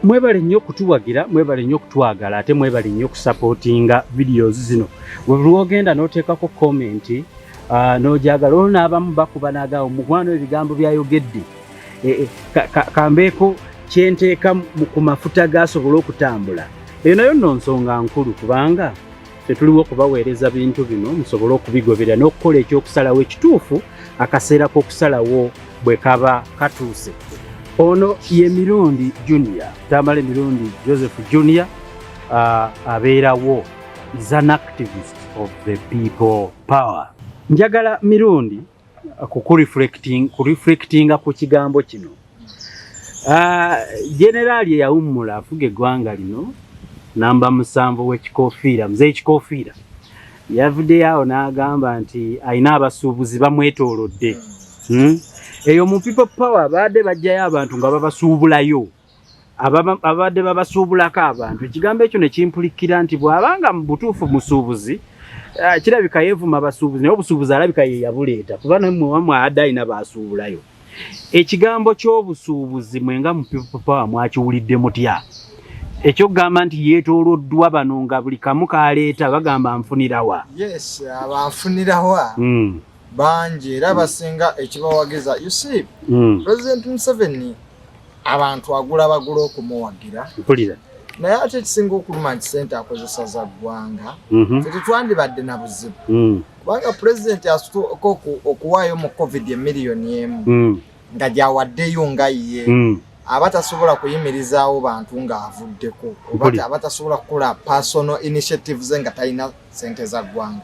Mwebale nnyo kutuwagira, mwebale nnyo kutwagala, ate mwebale nnyo kusupportinga videos zino. Bw'ogenda n'oteekako comment n'ojagala n'abamu bakuba n'agaawo mukwano ebigambo byayogedde. Kambeeko kyenteeka ku mafuta gasobola okutambula. Eyo nayo nno nsonga nkulu kubanga tetuliwo okubaweereza bintu bino musobole okubigoberera n'okukola ekyokusalawo ekituufu akaseera k'okusalawo bwe kaba katuuse. Ono ye Mirundi Junior, Tamale Mirundi Joseph Junior, abeerawo, is an activist of the people power. Njagala Mirundi kureflectinga ku kigambo kino. Generali yawummula afuga eggwanga lino namba 7 w'ekikoofiira, Mzee Kikoofiira. Yavuddeyo awo n'agamba nti ayina abasuubuzi bamwetoolodde. Eyo mu people power abadde bajjayo abantu nga babasuubulayo. Abadde babasuubulako abantu. Ekigambo ekyo ne kimpulikira nti bw'abanga mu butuufu musuubuzi, kirabika yeevuma abasuubuzi, naye obusuubuzi alabika ye yabuleeta kuba namwe adde alina basuubulayo. Ekigambo ky'obusuubuzi mwenga mu people power mwakiwulidde mutya? Ekyokugamba nti yeetooloddwa bano nga buli kamu kaleeta bagamba nfunirawa. Yes, abanfunirawa. Banji era basinga ekibawagiza. You see, President Museveni abantu agula okumuwagira. Mpulira. Naye ate ekisinga okuluma nti ssente akozesa za ggwanga. Tetwandibadde na buzibu. Kubanga President asooka okuwaayo mu COVID emiliyoni emu nga gyawaddeyo nga ye. Abatasobola kuyimirizaawo bantu nga avuddeko. Abatasobola kukola personal initiatives nga talina ssente za ggwanga.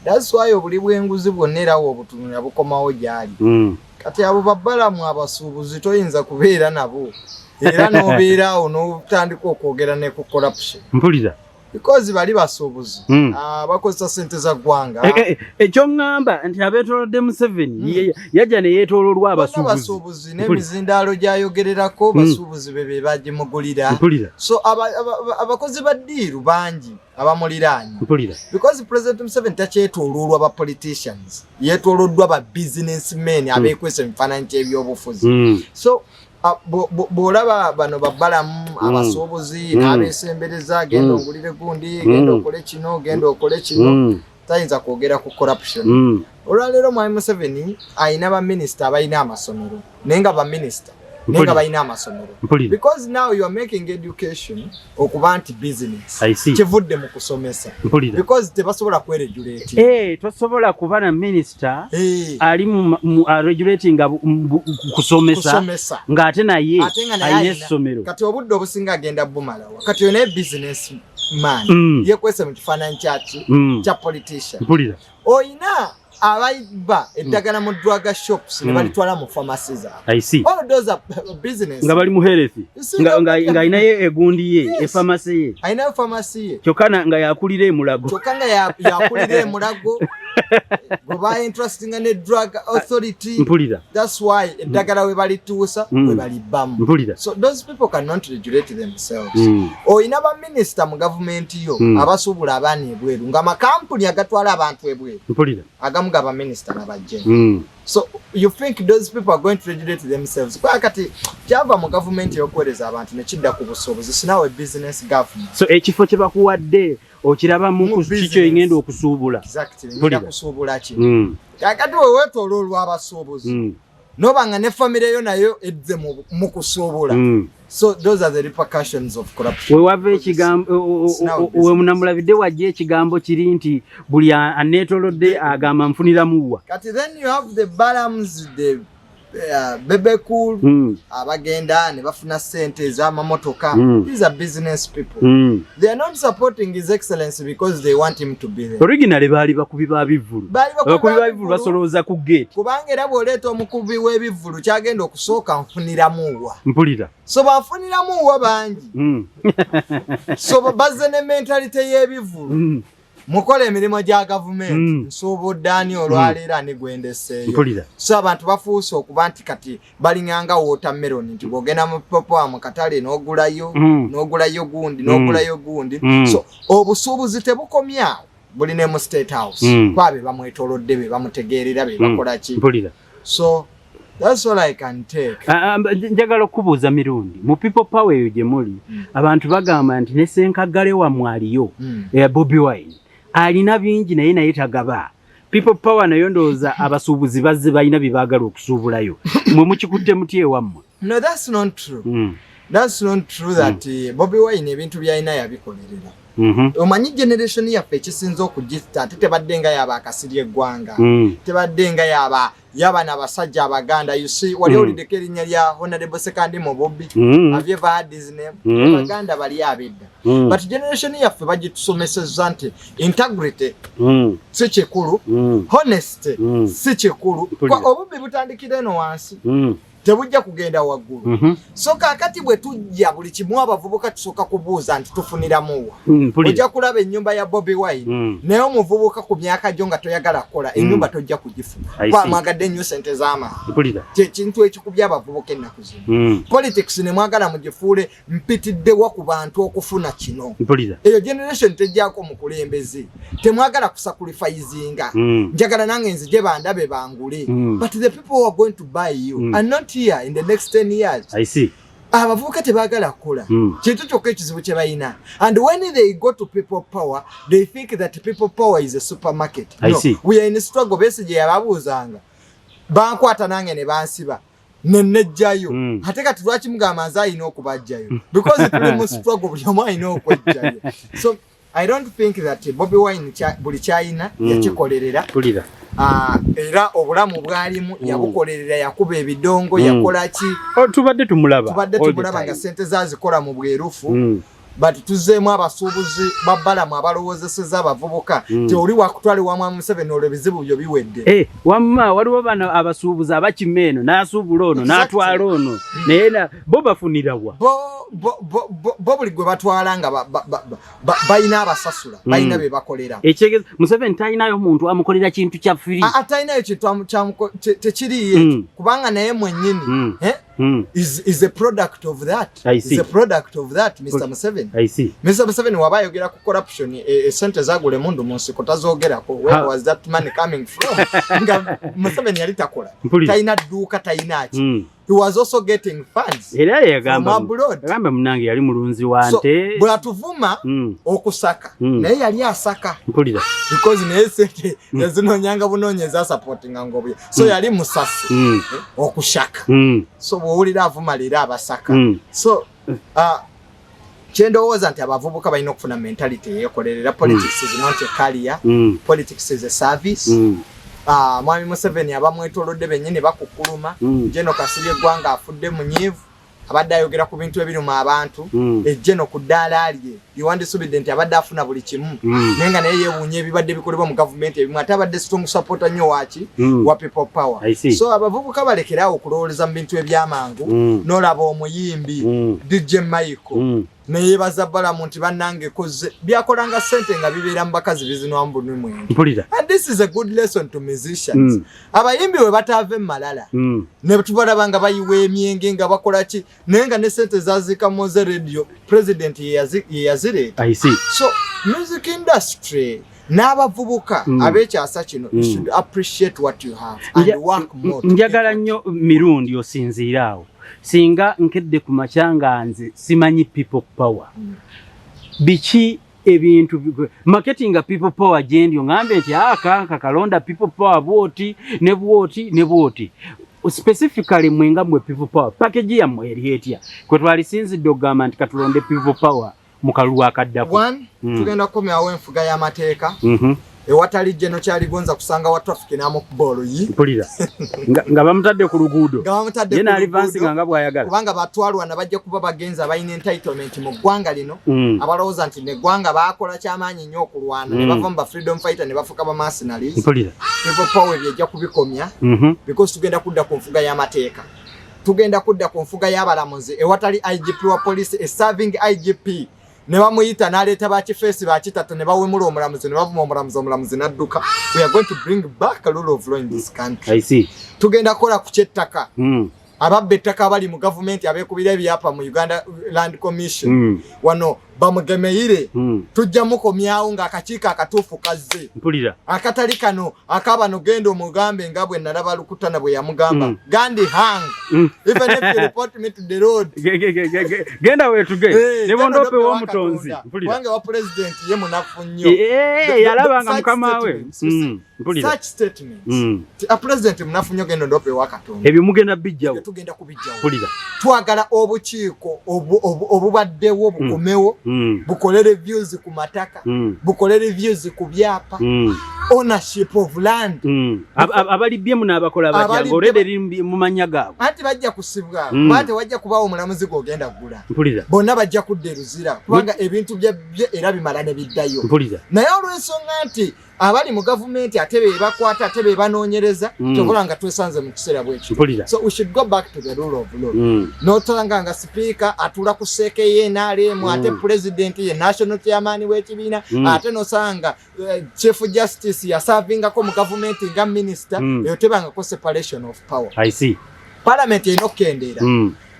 That's why obuli bw'enguzi bwonna era obutunula bukomawo gyali. Kati abo babbalamu abasuubuzi toyinza kubeera nabo. Era n'obeeraawo n'otandika okwogera ne ku corruption. Mpulira. Because bali basuubuzi. Bakozesa ssente za ggwanga. Ekyo ŋŋamba nti abeetoolodde Museveni yajja ne yeetoololwa abasuubuzi. Abasuubuzi n'emizindaalo gy'ayogererako basuubuzi be bagimugulira. So abakozi ba ddiiru bangi abamuliraanye. Because President Museveni takyetooloolwa ba politicians. Yeetooloddwa ba businessmen abeekwesa emifaananyi ky'ebyobufuzi. So bw'olaba bano babbalamu abasuubuzi n'abeesembereza genda ogulire gundi genda okole kino genda okole kino tayinza kwogera ku corruption. Olwaleero Mwami Museveni ayina baminisita abalina amasomero naye nga baminisita naye nga balina amasomero. Because now you are making education okuba nti business kivudde mu kusomesa. Because tebasobola kweregulate. Tosobola kuba na minisita ali mu regulating kusomesa ng'ate naye ayina essomero. Kati obudde obusinga agenda bumalawa. Kati yona business man yekwese mu kifaananyi kya politician. Oyina abayiba eddagala mu drug shops ne balitwala mu pharmacies. All those are business. Nga bali mu health. Nga ayinayo egundi ye, epharmacy ye. Ayinayo pharmacy ye. Kyokka nga yakulira emulago. Kyokka nga yakulira emulago. Baba interesting ne drug authority. Mpulira. That's why eddagala we balituusa we balibamu. Mpulira. So those people cannot regulate themselves. Oyina ba minister mu government yo abasuubula abaana ebweru nga makampuni agatwala abantu ebweru. Mpulira. Agaba minister n'abajje. So you think those people are going to regulate themselves? Kwa kati kyava mu government y'okwereza abantu ne kidda ku busuubuzi. It's now a business government. So ekifo kye bakuwadde okiraba mu kikyo ingenda okusuubula. Exactly. Ngenda kusuubula ki. Kakati we weetooloolwa abasuubuzi. Nobanga ne family yo nayo edze mu kusuubula. So those are the repercussions of corruption. We wave ekigambo we munamulabidde wajje ekigambo kiri nti buli aneetoolodde agamba nfuniramuwa. Kati then you have the Balams, the Bebekul, abagenda ne bafuna ssente ez'amamotoka. These are business people. They are not supporting His Excellency because they want him to be there. Originally baali bakubi ba bivvulu. Bakubi ba bivvulu basolooza ku gate. Kubanga era bw'oleeta omukubi w'ebivvulu kyagenda okusooka nfuniramuwa. Mpulira. So banfuniramuwa bangi. So bazze ne mentality y'ebivvulu. Mukola emirimu gya gavumenti nsuubudde ani olwaleero ani gwendeseeyo. So abantu bafuuse okuba nti kati balinganga watermelon nti bw'ogenda mu popo mu katale n'ogulayo gundi. So obusuubuzi tebukomyawo buli ne mu State House. Kwabe bamwetoolodde be bamutegeerera be bakola ki. So That's all I can take. Njagala okubuuza mirundi mu people power eyo gye muli abantu bagamba nti ne Ssenkagale wammwe aliyo Bobi Wine alina bingi naye tagaba. People power nayo ndowooza abasuubuzi bazze balina bye baagala okusuubulayo mwe mukikutte muti ewammwe. No, that's not true. That's not true that Bobi Wine ebintu byalina yabikolerera. Omanyi generation yaffe ekisinza okugita ate tebadde nga yaba akasirye eggwanga tebadde nga yaba n'abasajja abaganda. You see wali olideko erinnya lya Honorable Sekandi Mobobi. Have you ever heard his name? Abaganda bali abedda. But generation yaffe bagitusomesezza nti integrity si kikulu, honesty si kikulu. Obubbi butandikira eno wansi tebujja kugenda waggulu. So kakati bwe tujja buli kimu abavubuka tusooka kubuuza nti tufuniramu wa. Ojja kulaba ennyumba ya Bobi Wine naye omuvubuka ku myaka gyo nga toyagala kukola ennyumba tojja kugifuna. Mwagadde nnyo ssente z'amaanyi. Kintu ekikubya abavubuka ennaku zino. Politics ne mwagala mugifuule mpitiddewa ku bantu okufuna kino. Eyo generation tejjaako mukulembeze. Temwagala kusacrificinga. Njagala nange nzije bandabe bangule. But the people who are going to buy you are not here in the next 10 years. I see. Abavubuka tebagala kukola. Kintu kyokka ekizibu kye balina. And when they go to people power, they think that people power is a supermarket. I see. We are in a struggle. Basically yababuuzanga. Bankwata nange ne bansiba. Nenejjayo. Ate kati lwaki mugamba nze alina okubajjayo? Because tuli mu struggle buli omu alina okwejjayo. So I don't think that Bobi Wine buli kyayina yakikolerera. Era obulamu bwalimu yabukolerera yakuba ebidongo yakola ki. Tubadde tumulaba nga sente zazikola mu bwerufu. But tuzeemu abasuubuzi babbalamu abalowoozeseza abavubuka teoli wakutwale wamu Museveni olwo ebizibu byo biwedde. Wamma waliwo bano abasuubuzi abakimeeno n'asuubula ono n'atwala ono naye bo bafunirawa. Bo buli gwe batwala nga balina abasasula balina be bakolera. Ekyegeza Museveni talinayo muntu amukolera kintu kya free. Atalinayo kintu tekiriye kubanga naye mwennyini is a product of that. Is a product of that, Mr. Museveni. I see. Mr. Museveni waba ayogera ku corruption sente zagule mundu mu nsiko tazogerako. Where was that money coming from? Nga Museveni yali takola. Talina dduuka talina ki. He was also getting funds. Era yagamba munange yali mulunzi wa nte. Bwe atuvuma okusaka naye yali asaka. Because naye sente ezinonyanga bunoonyeza supporting ngobye. So yali musasi okushaka. So bw'owulira avumalira abasaka. So kyendowooza nti abavubuka balina okufuna mentality eyekolerera. Politics is not a career. Politics is a service. Mwami Museveni abamwetoolodde bennyini bakukuluma. Jeno Kasirye eggwanga afudde munyiivu abadde ayogera ku bintu ebiruma abantu. Ejjeno ku ddaala lye liwandisubidde nti abadde afuna buli kimu naye nga naye yeewuunya ebibadde bikolebwa mu gavumenti ebimu ate abadde strong supporter nnyo waki wa people power. So abavubuka balekerawo okulowooleza mu bintu ebyamangu. N'olaba omuyimbi DJ Michael neyebaza balamu nti bannange koze byakolanga ssente nga bibeera mu bakazi bizinwamu bunwe mwenge. And this is a good lesson to musicians. Abayimbi we bataave malala ne tubalaba nga bayiwa emyenge nga bakola ki naye nga ne ssente zaziika Moze Radio president yeyazireta. So music industry n'abavubuka ab'ekyasa kino you should appreciate what you have and work more. Njagala nnyo mirundi osinziiraawo singa nkedde ku makyanga nze simanyi people power. Biki ebintu marketing people power gyendi ngambe nti kanka kalonda people power bwoti ne bwoti ne bwoti. Specifically mwenga mwe people power package ya mweri etya kwe twalisinzidde okugamba nti katulonde people power mukaluwa akaddako. Tugenda kukomyawo enfuga y'amateeka. Ewatali Jeno kyali gonza kusanga wa traffic n'amukubolo yi. Nga bamutadde ku luguudo. Yena alivansinga nga bwayagala. Kubanga batwalwa na bajja kuba bagenza balina entitlement mu ggwanga lino. Abalowooza nti ne ggwanga baakola kyamaanyi nnyo okulwana ne bava mu ba freedom fighter ne bafuka ba mercenaries. People power byejja kubikomya because tugenda kudda ku nfuga y'amateeka. Tugenda kudda ku nfuga y'abalamuzi ewatali IGP wa police a serving IGP. Ne bamuyita n'aleeta bakifeesi bakitatu ne bawemula omulamuzi ne bavuma omulamuzi n'adduka. We are going to bring back a rule of law in this country. I see. Tugenda kola ku kyettaka. Ababba ettaka abali mu gavumenti abeekubira ebyapa mu Uganda Land Commission. Wano bamugemeire tujja mukomyawo nga akakiiko akatuufu kazze akatali kano akabano genda omugambe nga bwe nalaba Lukutana bwe yamugamba gandi hang even if you report me to the road genda wetuge ne bondope w'omutonzi wange wa president ye munafu nnyo yalabanga mukama we such statements a president munafu nnyo genda ndope wa Katonda ebyo mugenda bijjawo tugenda kubijjawo twagala obukiiko obubaddewo bukomewo bukole reviews ku mataka bukole reviews ku byapa ownership of land abali byemu n'abakola bajja already mu manya gaabo ati bajja kusibwa bate wajja kubawo omulamuzi gogenda kugula bonna bajja kudderuzira kubanga ebintu bye era bimala ne biddayo naye olw'ensonga nti abali mu government atebe bakwata atebe banoonyereza tokola nga twesanze mu kiseera bwekyo so we should go back to the rule of law notanga nga speaker atula ku sekeye NRM ate president ye national chairman w'ekibiina ate nosanga chief justice ya serving ko mu government nga minister eyo tebanga ko separation of power. I see. Parliament enokendera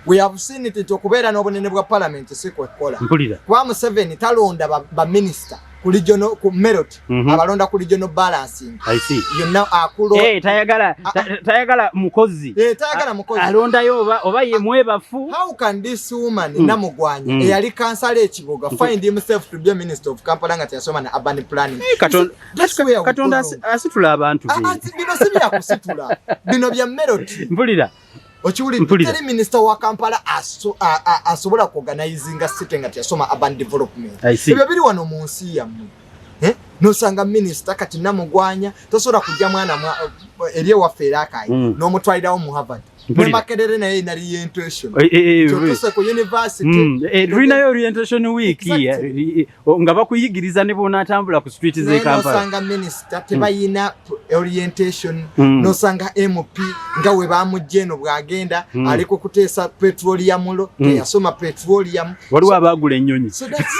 we have seen it okubeera n'obunene bwa parliament siko kola kwa Museveni talonda ba minister ku regional ku merit abalonda ku regional balancing. I see. You know akulo tayagala mukozi tayagala mukozi alonda yo oba ye mwebafu. How can this woman namugwanya eyali kansala ekibuga find himself to be a minister of Kampala nga tyasoma na urban planning? Katonda asitula abantu bino sibya kusitula bino bya merit mpulira Ochuli teri minister wa Kampala asobola organizing a city nga tyasoma urban development. Ebyo biri wano mu nsi yammwe. Nosanga minister kati namugwanya tosobola kujja mwana eriye wafeera akayi n'omutwalirawo mu Harvard. Makerere naye na orientation. Tose ku university. Tulinayo orientation week nga bakuyigiriza ne bona atambula ku street ze Kampala. Nosanga minister tebayina orientation. Nosanga MP nga we bamujjeno bwagenda aliko kuteesa petroleum lo yasoma petroleum. Waliwo abagula ennyonyi. So that's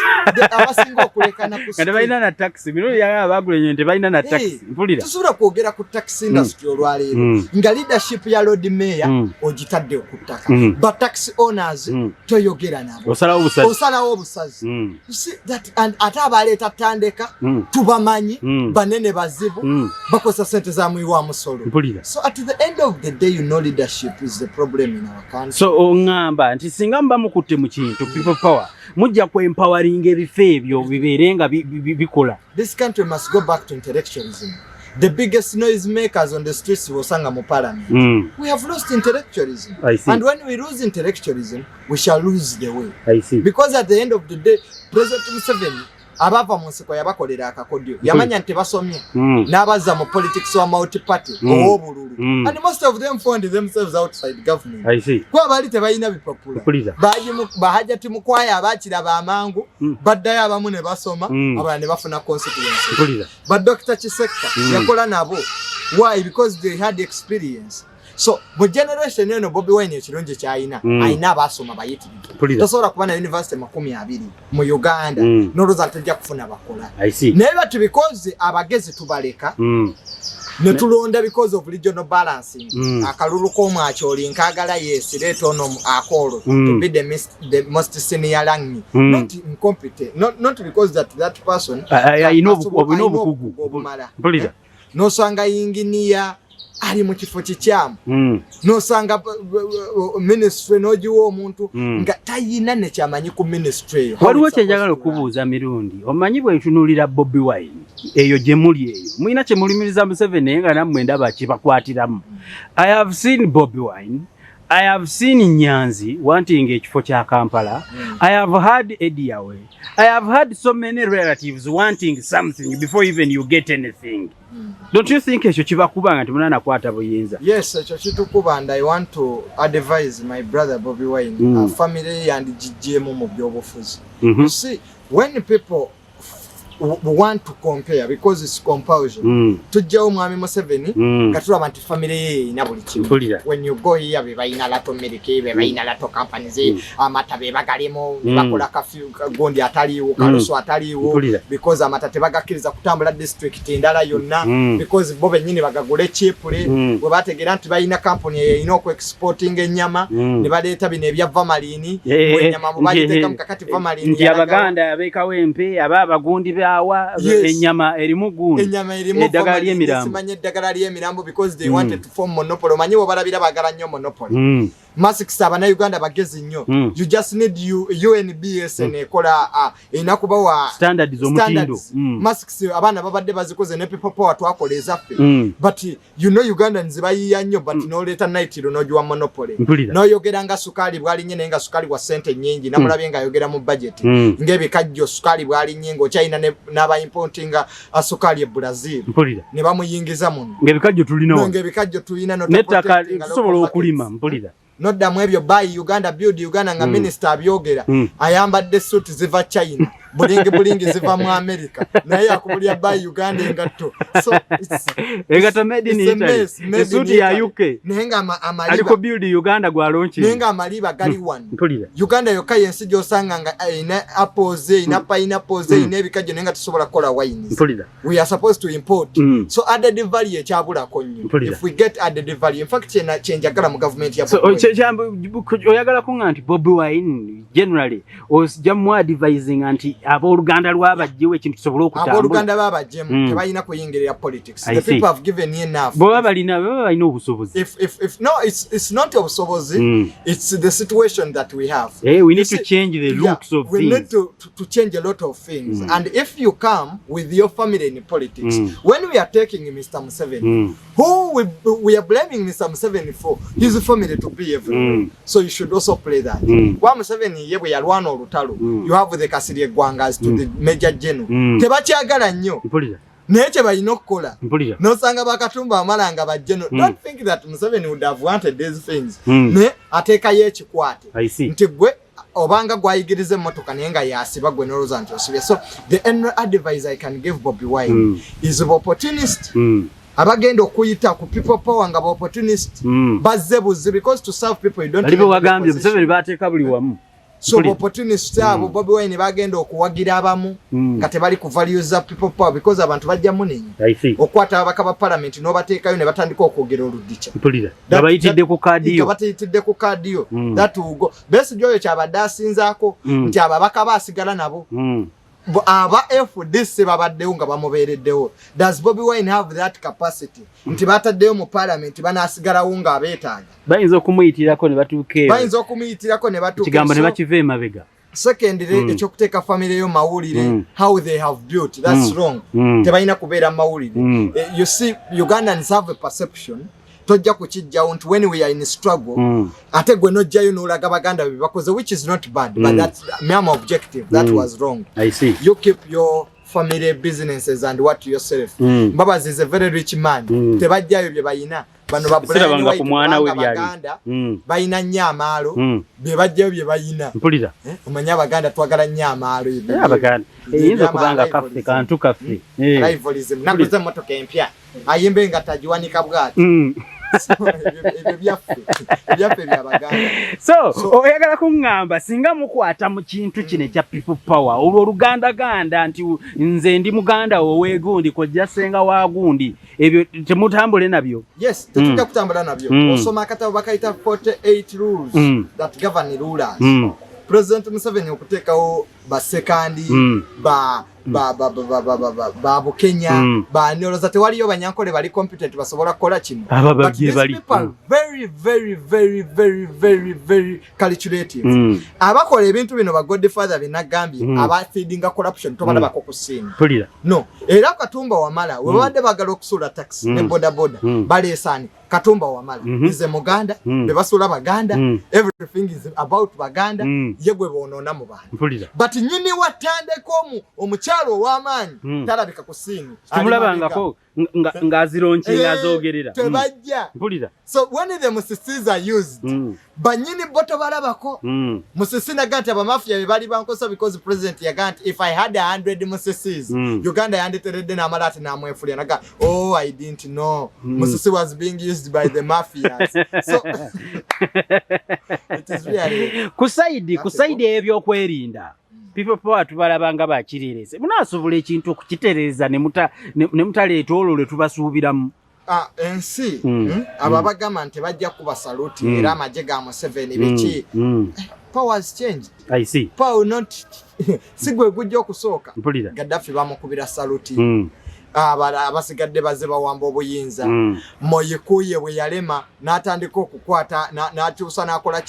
abasinga okulekana ku street. Tebayina na taxi. Bino ya abagula ennyonyi tebayina na taxi. Mpulira. Tusobola kwogera ku taxi industry olwaleero. Nga leadership ya Lord Mayor ojitadde okutaka but taxi owners toyogera nabo osalawo obusazi you see that and atabaleeta tandeka tubamanyi banene bazibu bakosa sente za muiwa musolo. So at the end of the day, you know, leadership is the problem in our country. So ongamba nti singa mba mukutte mu kintu people power mujja ku empowering ebifo ebyo bibeerenga bikola. This country must go back to intellectualism. The biggest noise makers on the streets was Sangamo Parliament. We have lost intellectualism. I see. And when we lose intellectualism, we shall lose the way. I see. Because at the end of the day, President Museveni, abava mu nsiko yabakolera akakodyo yamanya nti basomye n'abazza mu politics wa multi party obululu and most of them found themselves outside government. I see. Kwa bali tebayina bipapula bahajati mukwaya abakira bamangu baddayo abamu ne basoma abana ne bafuna constituency. But Dr. Chisekka yakola nabo. Why? Because they had experience. So mu generation eno Bobi Wine ekirungi kyayina ayina abasoma bayitirivu tosobola kuba na university 20 mu Uganda n'olowooza tajja kufuna bakola naye bati because abagezi tubaleka ne tulonda because of regional balancing akalulu k'omwakyoli nkagala yesireeta ono akolo to be the most senior rank not incompetent not because that person ayina obukugu obumala nosanga yinginiya ali mu kifo kikyamu nosanga ministry nojiwo omuntu nga tayina ne kyamanyi ku ministry eyo. Waliwo kyenjagala okubuuza mirundi omanyi bwe ntunulira Bobi Wine eyo gye muli eyo mulina kye mulimiriza Museveni nga nammwe ndaba kibakwatiramu. I have seen Bobi Wine, I have seen Nyanzi wanting ekifo kya Kampala. I have heard Ediawe. I have heard so many relatives wanting something before even you get anything. Don't you think ekyo kibakuba nga temunana kwata buyinza? Yes, ekyo kitukuba and I want to advise my brother Bobi Wine, family and GGM mu byobufuzi. You see, when people we want to compare because it's compulsion. Tujjawo Mwami Museveni katulaba nti family ye ina buli kimu. When you go here be bayina lato milk, be bayina lato companies, amata be bagalimo, bakola kafyu gondi ataliwo, kaluso ataliwo because amata tebagakkiriza kutambula district endala yonna because bo bennyini bagagule cheaply we bategera nti bayina company ino ku exporting ennyama ne baleeta bino ebya Vamalini ennyama mu baliteeka mu kakati Vamalini nti abaganda abekawo empe abagundi bawa ennyama erimu gundi eddagala ly'emirambo simanye eddagala ly'emirambo because they wanted to form monopoly manyi wo balabira bagala nnyo monopoly Masks abana Uganda bagezi nnyo you just need UNBSN ekola inakuba wa standards omutindo Masks abana babadde bazikoze ne people power twakola ezaffe but you know Ugandans bayiya nnyo but no later night no jwa monopoly no yogera nga sukali bwali nyine nga sukali wa sente nyingi namulabye nga yogera mu budget ngebe kajjo sukali bwali nyingo China n'aba importing sukali e Brazil ne bamuyingiza muno ngebe kajjo tulina no netaka tusobola okulima mpulira nodda mu ebyo buy Uganda build Uganda nga minister abyogera ayambadde suit ziva China bulingi ziva mu America naye akubulya buy Uganda engatto so engatto made in Italy suit ya UK nenga amaliba aliko build Uganda gwa launch nenga amaliba gali one Uganda yoka yensi gyosanga nga ina apples ina pineapples ina ebikajjo nenga tusobola kola wines we are supposed to import so added value ekyabula konyo if we get added value in fact change agala mu government ya oyagala kunga nti Bobi Wine generally ojamwa advising anti abooluganda lwabajjewo ekintu kisobola okutambula abooluganda babajjemu tebalina kuyingirira politics the people have given enough bo balina obusobozi if no it's not obusobozi it's the situation that we have we need to change the looks of we things need to change a lot of things and if you come with your family in politics when we are taking Mr. Museveni who we are blaming Mr. Museveni for his family to be everywhere so you should also play that wa Museveni yebwe yalwana olutalo you have the Kasirye Gwangas to the Major General tebakyagala nnyo naye kye balina okukola nosanga bakatumba amalanga bajjeno don't think that Museveni would have wanted these things ne ateekayo ekikwate nti gwe obanga gwayigiriza emmotoka naye nga yasiba gwe noloza nti osibye so the only advice I can give Bobi Wine is of opportunist abagenda okuyita ku people power nga opportunist bazze buzi because to serve people you don't alibo wagambye Museveni bateeka buli wamu so opportunist abo Bobi Wine bagenda okuwagira abamu nga tebali ku values za people power because abantu bajja munenyi okwata abaka ba parliament no bateekayo ne batandika okwogera oludicha babayitidde ku kadiyo that will go best joyo kyabadde asinzaako nti ababaka basigala nabo aba FDC babaddewo nga bamubeereddewo does Bobi Wine have that capacity nti bataddeyo mu parliament banasigalawo nga abeetaaga bayinza okumuyitirako ne batuuka kigambo ne bakiva emabega secondly ekyokuteeka family yo mawulire how they have built that's wrong tebalina kubeera mawulire you see Ugandans have a perception tojja kukijjawo nti when we are in struggle ate gwe nojjayo n'olaga baganda bebakoze which is not bad but that's my objective that was wrong I see you keep your family businesses and what yourself Mbabazi is a very rich man tebajjayo bye bayina bano babulanga ku mwana we baganda bayina nnyo amaalo bye bajjayo bye bayina mpulira omanya abaganda twagala nnyo amaalo abaganda eyinza kubanga kaffe kantu kaffe rivalrism nakuze emmotoka empya ayimbe nga tajiwanika bwati so oyagala kuŋŋamba singa mukwata mu kintu kino ekya people power olwo olugandaganda nti nze ndi muganda oweegundi kojja senga wa gundi ebyo temutambule nabyo yes tetujja kutambula nabyo osoma akatabo bakayita 48 rules that govern rulers President Museveni okuteekawo basekandi ba Kenya ba Nyoloza tewaliyo banyankole bali competent basobola kukola kino ababagye bali very calculative abakola ebintu bino ba Godfather binagambye aba feedinga corruption tobala bakokusinga no era Katumba Wamala we badde bagala okusula tax ne boda balesani Katumba Wamala is a Muganda bebasula baganda everything is about baganda yegwe bonona mu bantu but nyini watandeko omukyalo w'amaanyi talabika kusinga tumulabangako ngazironche ngazogerera tebajja mpulira so when the musicians are used banyini boto balabako Musisi nagati abamafia bebali bankosa because president yagati if I had 100 Musisis Uganda yanditerede na malati na mwefulia naga I didn't know Musisi was being used by the mafias so it is really kusaidi ebyo kwerinda people power tubalabanga bakirerese munasobola ekintu okukitereza ne mutaleeta olwo lwe tubasuubiramu ensi ababagamba nti bajja kuba saluti era amagye ga Museveni biki power has changed. I see. Power not sigwe gujja okusooka Gaddafi bamukubira saluti abasigadde baze bawamba obuyinza Moyikuye bwe yalema n'atandika okukwata n'akyusa n'akola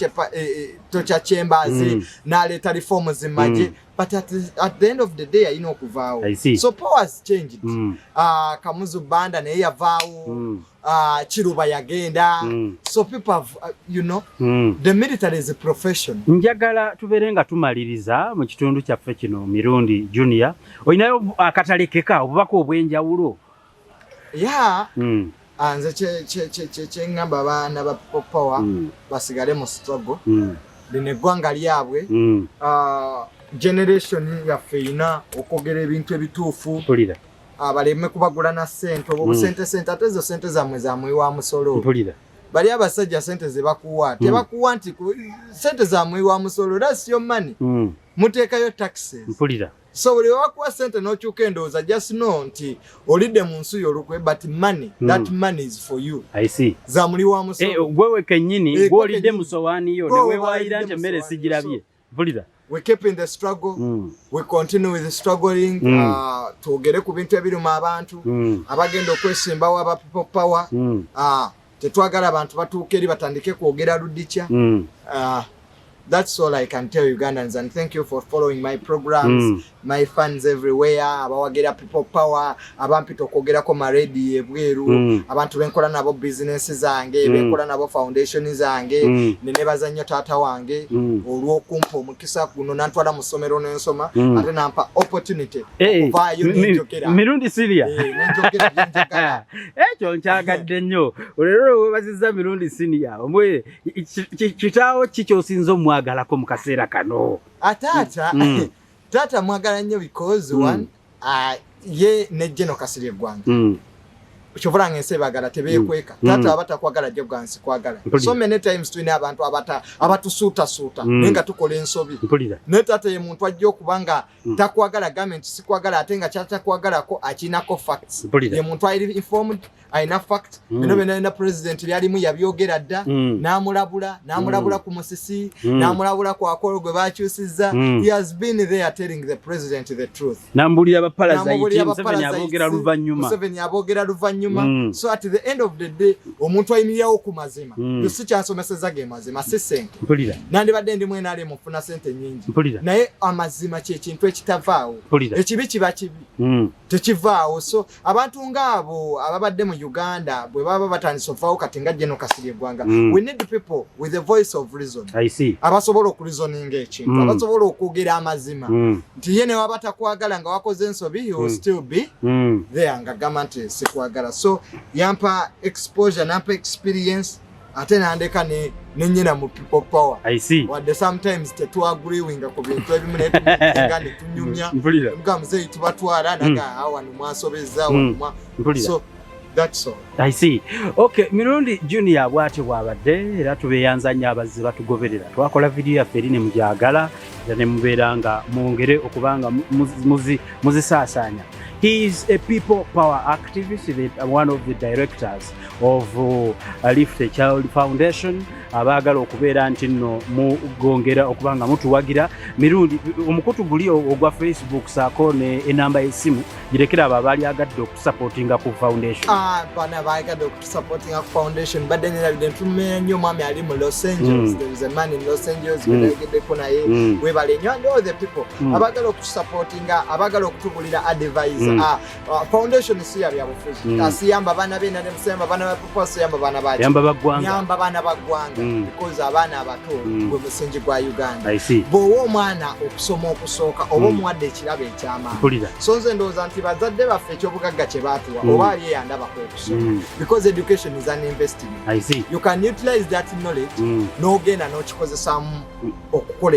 tocha chambers n'aleeta reforms imagye but at the end of the day ayina okuvaawo so power has changed Kamuzu Banda naye yavaawo Chiruba yagenda so people have, the military is a profession. Njagala tuberenga tumaliriza mu kitundu kyaffe kino Mirundi Junior oyinayo akatalekeka obubaka obwenjawulo nze kye ngamba abaana ba power basigale mu struggle lino eggwanga lyabwe generation yaffe ina okwogera ebintu ebituufu baleme kubagula na sente obo sente ate ezo sente zamwe wa musolo bali abasajja sente ze bakuwa tebakuwa nti sente zamwe wa musolo that's your money muteekayo taxes so buli wakuwa sente n'okyuka endowooza just know nti olidde mu nsi y'olukwe but money that money is for you. I see. Zamuli wa musolo gwewe kennyini gw'olidde mu sowaani yo ne weewaayira nti emmere sigirabye mpulira. We keep in the struggle. We continue with the struggling. Tuogere ku bintu ebiruma abantu. Abagenda okwesimbawo aba people power. Tetwagala abantu batuuke eri batandike kwogera luddicha. That's all I can tell Ugandans, and thank you for following my programs, my fans everywhere. Abawagera people power, abampito kwogera ko maredi ebweru, abantu benkola nabo business zange, benkola nabo foundation zange, nenebaza nnyo taata wange, olw'okumpa omukisa guno nantwala mu ssomero n'ensoma, ate nampa opportunity okuvaayo n'enjogera. Mirundi Senior. N'enjogera byenjagala. Ekyo nkyagadde nnyo. Olero webazizza Mirundi Senior. Omwe kitaawo kikyosinza omwagalako mu kaseera kano. Tata mwagala nnyo because one ye ne General Kasirye Gwanga. Chovola ngese bagala tebekweka tata abatakwagala je bwansi kwagala so many times twine abantu abatusuuta nenga tukola ensobi ne tata ye muntu ajjo kubanga takwagala government sikwagala atenga chacha kwagala ko akinako facts ye muntu ali informed aina fact bino na president yali mu yabyogera dda namulabula ku Musisi namulabula ku akolo gwe bakyusiza he has been there telling the president the truth nambulira abapalazaiti Museveni abogera luvanyuma so at the end of the day omuntu ayimiriyawo ku mazima si kyansomeseza ge mazima si sente nandi badde ndi mwena ali mufuna sente nyingi naye amazima kye kintu ekitavaawo ekibi kiba kibi tekivaawo so abantu ng'abo ababadde mu Uganda bwe baba batandise ovaawo kati nga General Kasirye Gwanga we need people with a voice of reason abasobola okureasoninga ekintu abasobola okwogera amazima nti ye ne waba takwagala nga wakoze ensobi he will still be there nga government sikwagala so yampa exposure nampa experience ate nandeka ne nyina mu people power. I see. Wadde sometimes tetu agreeing ku bintu ebimu ne tugenda tunyumya nga muzei tubatwala naga awa ni mwasobeza so that's all. I see. Okay, Mirundi Junior bwate bwabadde era tubeyanza nnyo abazzi batugoberera twakola video yaffe eri ne mujagala era ne mubeeranga mwongere okubanga muzisaasanya. He is a people power activist, one of the directors of Lift a Child Foundation. Abagala okubeera nti nno mugongera okubanga mutuwagira Mirundi omukutu guli ogwa Facebook saako ne enamba y'essimu girekera abo abaali agadde okusupportinga ku foundation. Bana bagadde okusupportinga ku foundation badde nirabidde ntumenya nnyo mwami ali mu Los Angeles. There is a man in Los Angeles gedegeddeko naye webale nnyo and all the people abagala okusupportinga abagala okutubulira advice. Foundation si ya byabufuzi asiyamba bana bena ne musiyamba bana ba people asiyamba bana bachi yamba bagwanga yamba bana bagwanga because abaana abato gwe musingi gwa Uganda bw'owa omwana okusoma okusooka oba omuwadde ekirabo eky'amaanyi so nze ndowooza nti bazadde baffe ekyobugagga kye baatuwa oba ali eyandabako okusoma because education is an investment you can utilize that knowledge n'ogenda n'okikozesaamu okukola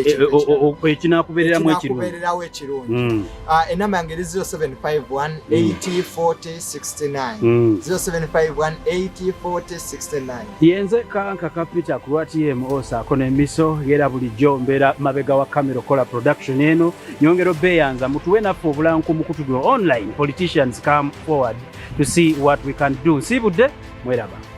ekinakubeererawo ekirungi enamba yange eri 0751 80 40 69 0751 80 40 69 yenze Kanka Kapita ku TMO saako n'emiso era bulijjo mbeera mabega wa Camera Kola production eno nyongero beyanza mutuwe naffe obulanku mu kutudula online politicians come forward to see what we can do. Sibudde mweraba.